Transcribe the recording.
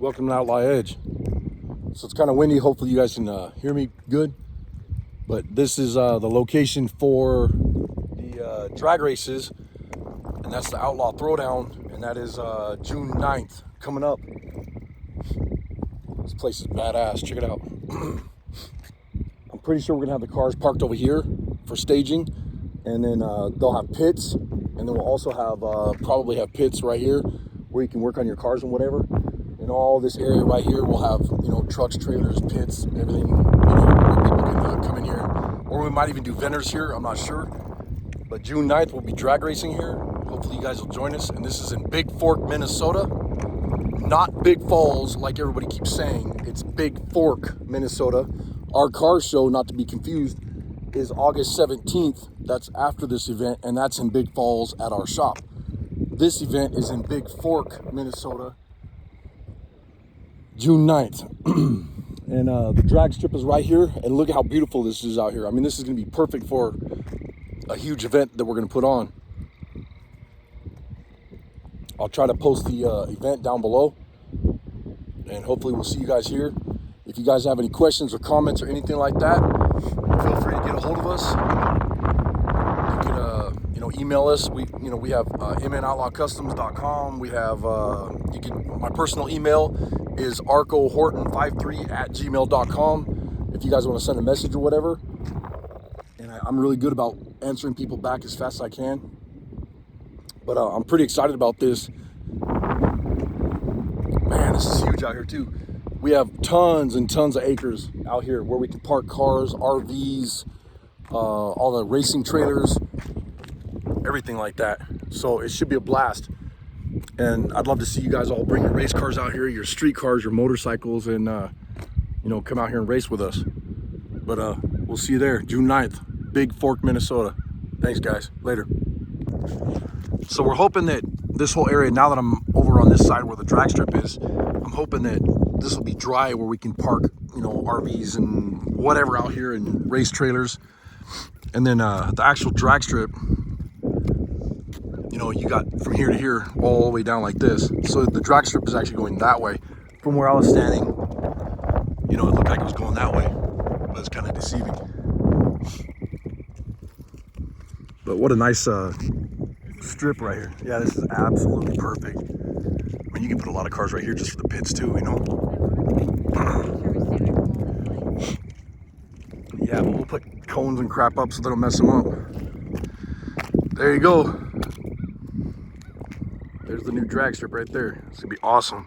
Welcome to Outlaw Edge. So it's kind of windy. Hopefully you guys can hear me good. But this is the location for the drag races, and that's the Outlaw Throwdown, and that is June 9th coming up. This place is badass. Check it out. I'm pretty sure we're gonna have the cars parked over here for staging, and then they'll have pits, and then we'll also have probably have pits right here where you can work on your cars and whatever. And all this area right here will have, you know, trucks, trailers, pits, everything, you know, where people can come in here. Or we might even do vendors here, I'm not sure. But June 9th, we'll be drag racing here. Hopefully you guys will join us. And this is in Big Fork, Minnesota. Not Big Falls, like everybody keeps saying. It's Big Fork, Minnesota. Our car show, not to be confused, is August 17th. That's after this event, and that's in Big Falls at our shop. This event is in Big Fork, Minnesota, June 9th. And the drag strip is right here, and look at how beautiful this is out here. I mean, this is gonna be perfect for a huge event that we're gonna put on. I'll try to post the event down below, and hopefully we'll see you guys here. If you guys have any questions or comments or anything like that, feel free to get a hold of us. You can email us. We have mnoutlaw.customs.com. We have my personal email is arcohorton53@gmail.com if you guys want to send a message or whatever. And I'm really good about answering people back as fast as I can. But I'm pretty excited about this. Man, this is huge out here too. We have tons and tons of acres out here where we can park cars, RVs, all the racing trailers, everything like that. So it should be a blast. And I'd love to see you guys all bring your race cars out here, your street cars, your motorcycles, and come out here and race with us. But we'll see you there, June 9th, Big Fork, Minnesota. Thanks, guys. Later. So we're hoping that this whole area, now that I'm over on this side where the drag strip is, I'm hoping that this will be dry where we can park, RVs and whatever out here and race trailers. And then the actual drag strip, you got from here to here all the way down like this. So the drag strip is actually going that way. From where I was standing, it looked like it was going that way, but it's kind of deceiving. But what a nice strip right here. Yeah, this is absolutely perfect. I mean, you can put a lot of cars right here just for the pits too, Yeah, but we'll put cones and crap up so they don't mess them up. There you go. There's the new drag strip right there. It's gonna be awesome.